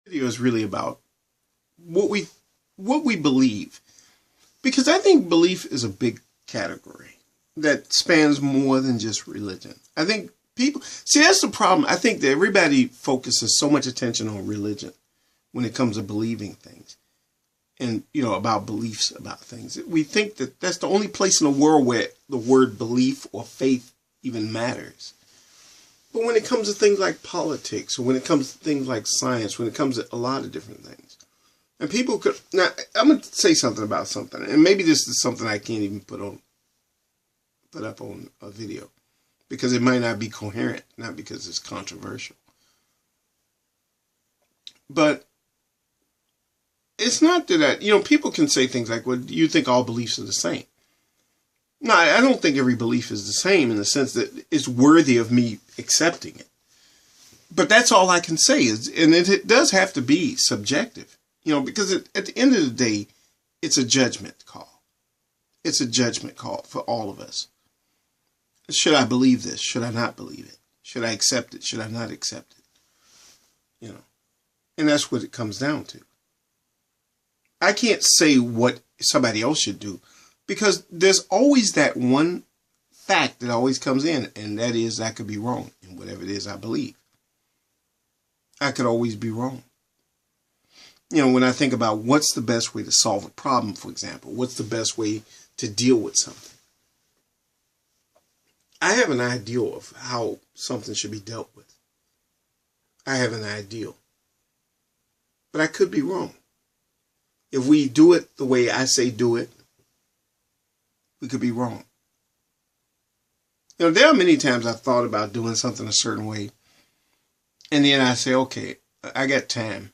Video is really about what we believe, because I think belief is a big category that spans more than just religion. I think people see that's the problem. I think that everybody focuses so much attention on religion when it comes to believing things, and about beliefs about things. We think that that's the only place in the world where the word belief or faith even matters. But when it comes to things like politics, or when it comes to things like science, when it comes to a lot of different things, and people could, now I'm going to say something about something, and maybe this is something I can't even put up on a video, because it might not be coherent, not because it's controversial. But it's not that people can say things like, well, do you think all beliefs are the same? No, I don't think every belief is the same in the sense that it's worthy of me accepting it. But that's all I can say and it does have to be subjective, because at the end of the day, it's a judgment call. It's a judgment call for all of us. Should I believe this? Should I not believe it? Should I accept it? Should I not accept it? And that's what it comes down to. I can't say what somebody else should do, because there's always that one fact that always comes in, and that is I could be wrong in whatever it is I believe. I could always be wrong. When I think about what's the best way to solve a problem, for example, what's the best way to deal with something, I have an ideal of how something should be dealt with. I have an ideal. But I could be wrong. If we do it the way I say do it, we could be wrong. There are many times I've thought about doing something a certain way, and then I say, okay, I got time,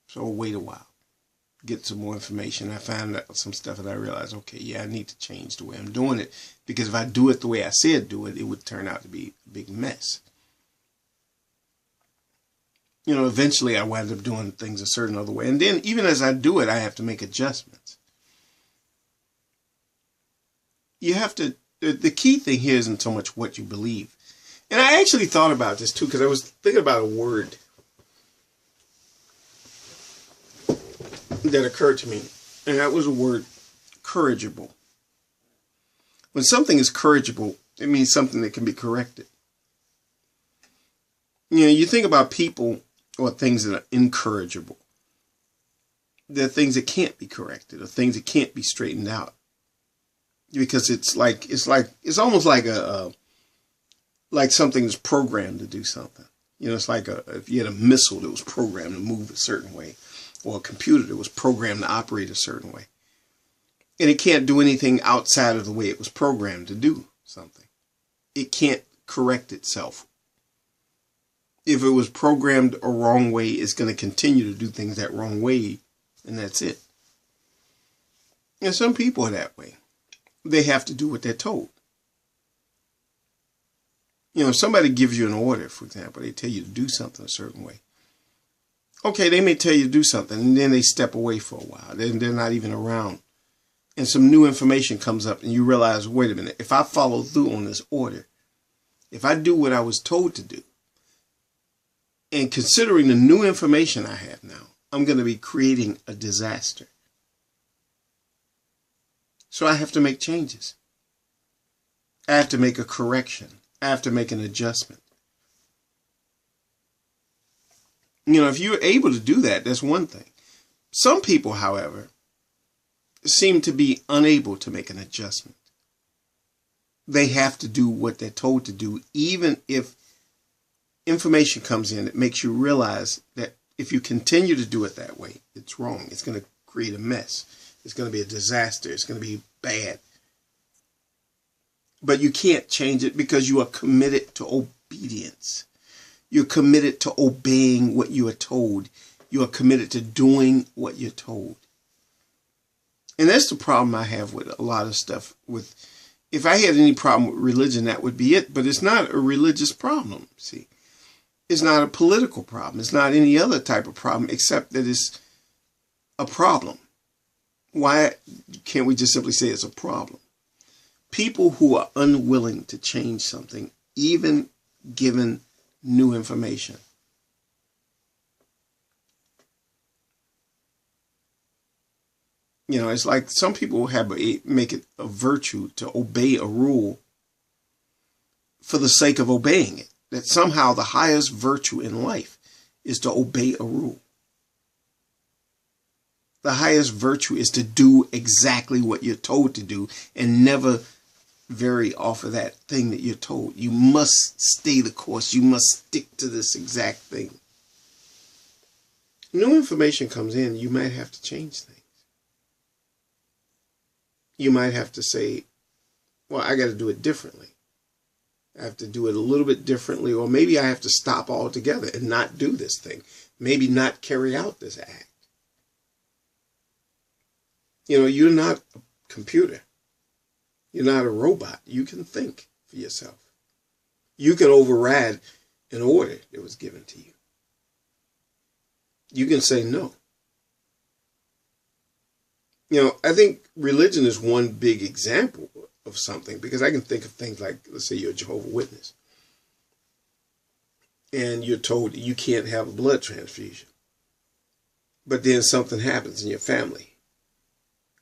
so I'll wait a while, get some more information. I find out some stuff and I realize, okay, yeah, I need to change the way I'm doing it, because if I do it the way I said do it, it would turn out to be a big mess. Eventually I wind up doing things a certain other way. And then even as I do it, I have to make adjustments. You have to, the key thing here isn't so much what you believe. And I actually thought about this too, because I was thinking about a word that occurred to me. And that was a word, corrigible. When something is corrigible, it means something that can be corrected. You think about people or things that are incorrigible. They're things that can't be corrected, or things that can't be straightened out. Because it's almost like like something that's programmed to do something. It's like if you had a missile that was programmed to move a certain way, or a computer that was programmed to operate a certain way. And it can't do anything outside of the way it was programmed to do something. It can't correct itself. If it was programmed a wrong way, it's going to continue to do things that wrong way, and that's it. And some people are that way. They have to do what they're told. If somebody gives you an order, for example, they tell you to do something a certain way. Okay, they may tell you to do something, and then they step away for a while. They're not even around. And some new information comes up, and you realize, wait a minute, if I follow through on this order, if I do what I was told to do, and considering the new information I have now, I'm going to be creating a disaster. So I have to make changes. I have to make a correction. I have to make an adjustment. If you're able to do that, that's one thing. Some people, however, seem to be unable to make an adjustment. They have to do what they're told to do, even if information comes in that makes you realize that if you continue to do it that way, it's wrong. It's going to create a mess. It's going to be a disaster. It's going to be bad. But you can't change it because you are committed to obedience. You're committed to obeying what you are told. You are committed to doing what you're told. And that's the problem I have with a lot of stuff. If I had any problem with religion, that would be it. But it's not a religious problem, see. It's not a political problem. It's not any other type of problem, except that it's a problem. Why can't we just simply say it's a problem? People who are unwilling to change something, even given new information, You know, it's like some people make it a virtue to obey a rule for the sake of obeying it. That somehow the highest virtue in life is to obey a rule. The highest virtue is to do exactly what you're told to do and never vary off of that thing that you're told. You must stay the course. You must stick to this exact thing. New information comes in, you might have to change things. You might have to say, well, I got to do it differently. I have to do it a little bit differently, or maybe I have to stop altogether and not do this thing. Maybe not carry out this act. You know, you're not a computer. You're not a robot. You can think for yourself. You can override an order that was given to you. You can say no. You know, I think religion is one big example of something, because I can think of things like, let's say you're a Jehovah's Witness, and you're told you can't have a blood transfusion. But then something happens in your family.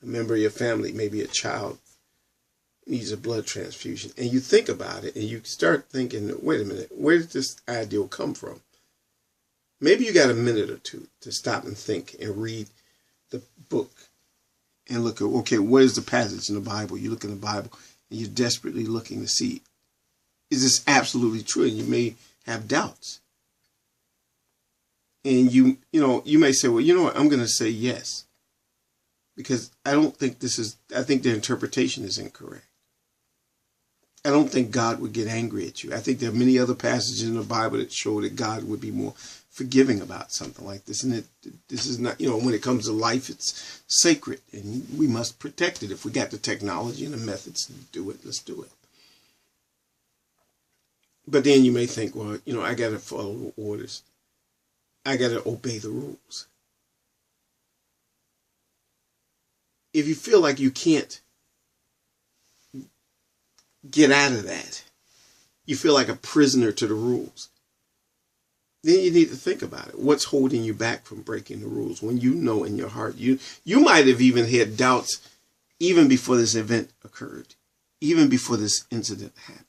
A member of your family, maybe a child, needs a blood transfusion. And you think about it and you start thinking, wait a minute, where did this ideal come from? Maybe you got a minute or two to stop and think and read the book and look at, okay, what is the passage in the Bible? You look in the Bible and you're desperately looking to see, is this absolutely true? And you may have doubts. And you may say, well, you know what, I'm going to say yes. Because I don't think I think the interpretation is incorrect. I don't think God would get angry at you. I think there are many other passages in the Bible that show that God would be more forgiving about something like this. And this is not, when it comes to life, it's sacred and we must protect it. If we got the technology and the methods to do it, let's do it. But then you may think, well, I got to follow orders. I got to obey the rules. If you feel like you can't get out of that, you feel like a prisoner to the rules, then you need to think about it. What's holding you back from breaking the rules when you know in your heart, you might have even had doubts even before this event occurred, even before this incident happened.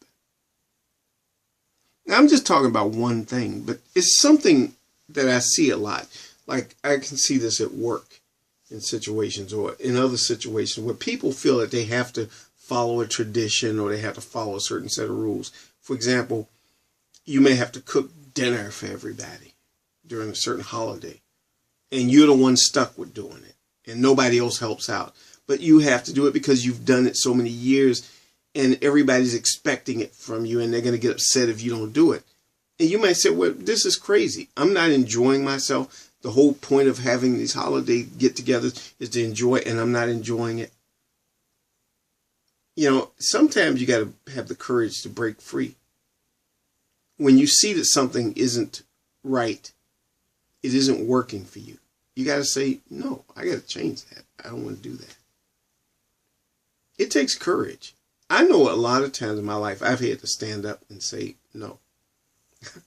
Now, I'm just talking about one thing, but it's something that I see a lot. Like, I can see this at work in situations or in other situations where people feel that they have to follow a tradition or they have to follow a certain set of rules. For example, you may have to cook dinner for everybody during a certain holiday, and you're the one stuck with doing it, and nobody else helps out. But you have to do it because you've done it so many years, and everybody's expecting it from you, and they're going to get upset if you don't do it. And you might say, well, this is crazy. I'm not enjoying myself. The whole point of having these holiday get-togethers is to enjoy it, and I'm not enjoying it. Sometimes you got to have the courage to break free. When you see that something isn't right, it isn't working for you, you got to say, no, I got to change that. I don't want to do that. It takes courage. I know a lot of times in my life I've had to stand up and say no.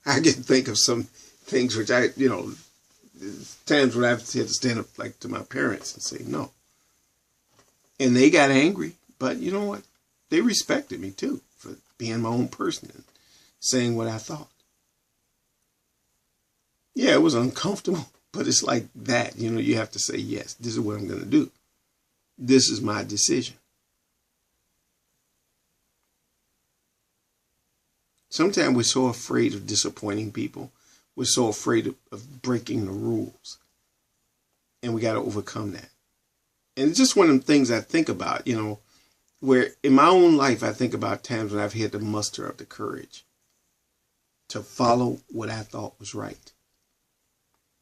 I can think of some things which times when I've had to stand up like to my parents and say no. And they got angry, but you know what? They respected me too for being my own person and saying what I thought. Yeah, it was uncomfortable, but it's like that. You have to say, yes, this is what I'm going to do. This is my decision. Sometimes we're so afraid of disappointing people. We're so afraid of breaking the rules. And we got to overcome that. And it's just one of them things I think about, where in my own life, I think about times when I've had to muster up the courage to follow what I thought was right,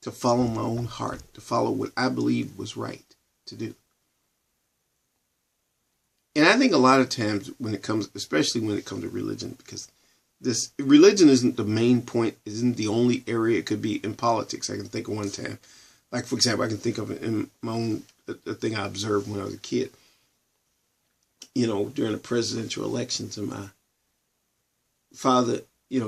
to follow my own heart, to follow what I believed was right to do. And I think a lot of times especially when it comes to religion, because religion isn't the main point, isn't the only area. It could be in politics. I can think of one time, like, for example, I can think of it in my own, the thing I observed when I was a kid, during the presidential elections, and my father,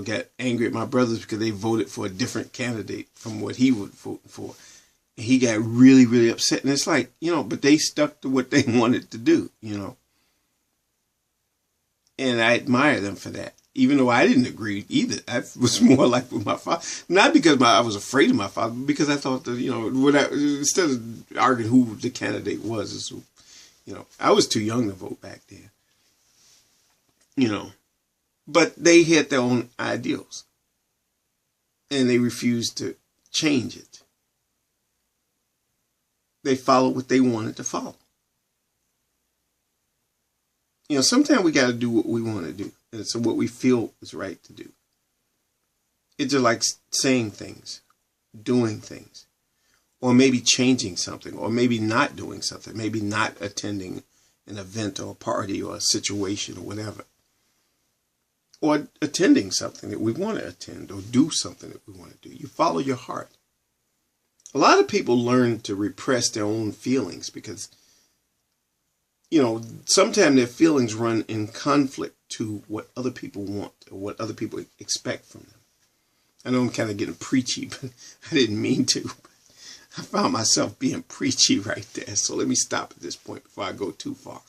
got angry at my brothers because they voted for a different candidate from what he would vote for. He got really, really upset. And it's like, but they stuck to what they wanted to do, And I admire them for that. Even though I didn't agree either. I was more like with my father. Not because I was afraid of my father, but because I thought that, instead of arguing who the candidate was, I was too young to vote back then. But they had their own ideals. And they refused to change it. They followed what they wanted to follow. Sometimes we got to do what we want to do. And so what we feel is right to do. It's just like saying things, doing things, or maybe changing something, or maybe not doing something, maybe not attending an event or a party or a situation or whatever. Or attending something that we want to attend or do something that we want to do. You follow your heart. A lot of people learn to repress their own feelings because, sometimes their feelings run in conflict to what other people want or what other people expect from them. I know I'm kind of getting preachy, but I didn't mean to. I found myself being preachy right there. So let me stop at this point before I go too far.